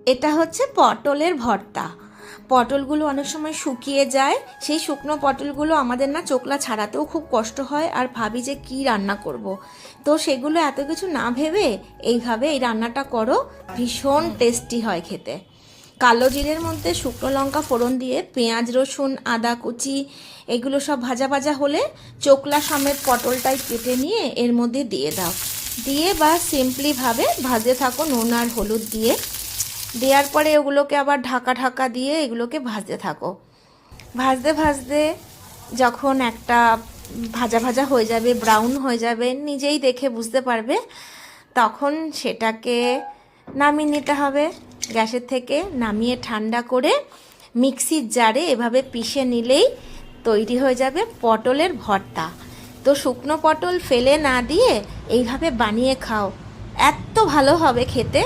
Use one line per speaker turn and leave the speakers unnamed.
এটা হচ্ছে পটলের ভর্তা। পটলগুলো অনেক সময় শুকিয়ে যায়, সেই শুকনো পটলগুলো আমাদের না চোকলা ছাড়াতেও খুব কষ্ট হয়, আর ভাবি যে কি রান্না করব। তো সেগুলো এত কিছু না ভেবে এইভাবে এই রান্নাটা করো, ভীষণ টেস্টি হয় খেতে। কালো জিরের মধ্যে শুকনো লঙ্কা ফোড়ন দিয়ে পেঁয়াজ রসুন আদা কুচি এগুলো সব ভাজা ভাজা হলে চোকলা সমেত পটলটাই কেটে নিয়ে এর মধ্যে দিয়ে দাও। দিয়ে বা সিম্পলিভাবে ভাজতে থাকো নুন আর হলুদ দিয়ে। দেওয়ার পরে ওগুলোকে আবার ঢাকা ঢাকা দিয়ে এগুলোকে ভাজতে থাকো। ভাজতে ভাজতে যখন একটা ভাজা ভাজা হয়ে যাবে, ব্রাউন হয়ে যাবে, নিজেই দেখে বুঝতে পারবে, তখন সেটাকে নামিয়ে নিতে হবে গ্যাসের থেকে। নামিয়ে ঠান্ডা করে মিক্সির জারে এভাবে পিষে নিলেই তৈরি হয়ে যাবে পটলের ভর্তা। তো শুকনো পটল ফেলে না দিয়ে এইভাবে বানিয়ে খাও, এত ভালো হবে খেতে।